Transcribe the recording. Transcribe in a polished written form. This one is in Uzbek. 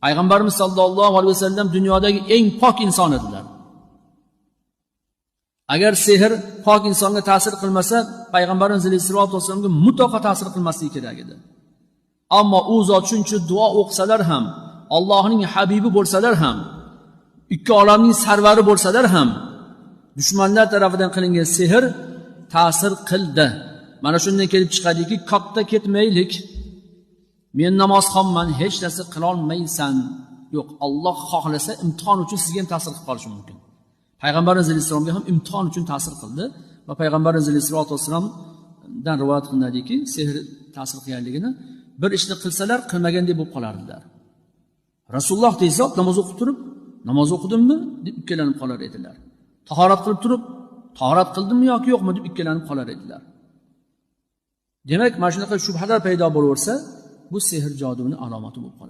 Payg'ambarimiz sollallohu alayhi vasallam dunyodagi eng pok inson edilar. Agar sehr pok insonga ta'sir qilmasa, payg'ambarimiz sollallohu alayhi vasallamga mutlaqo ta'sir qilmasligi kerak edi. Ammo u zot shuncha duo o'qisalar ham, Allohning habibi bo'lsalar ham, ikki olamning sarvari bo'lsalar ham, dushmanlar tomonidan qilingan sehr ta'sir qildi. Mana shundan kelib chiqadiki, katta ketmaylik. Men namozxonman, hech narsa qila olmaysan. Yo'q, Alloh xohlasa imtihon uchun sizga ham ta'sir qilib qolishi mumkin. Payg'ambarimiz sollallohu alayhi vasallamga ham imtihon uchun ta'sir qildi va payg'ambarimiz sollallohu alayhi vasallamdan rivoyat qilinadiki, sehr ta'sir qilganligini bir ishni qilsalar qilmagandek bo'lib qolardilar. Rasululloh tezda namoz o'qib turib, namoz o'qidimmi deb ikkilanib qolar edilar. Tahorat qilib turib, tahorat qildimmi yoki yo'qmi deb ikkilanib qolar edilar. Demak, mana shunaqa shubhalar paydo bo'laversa, bu sehr joduning alomati bo'lib qoladi.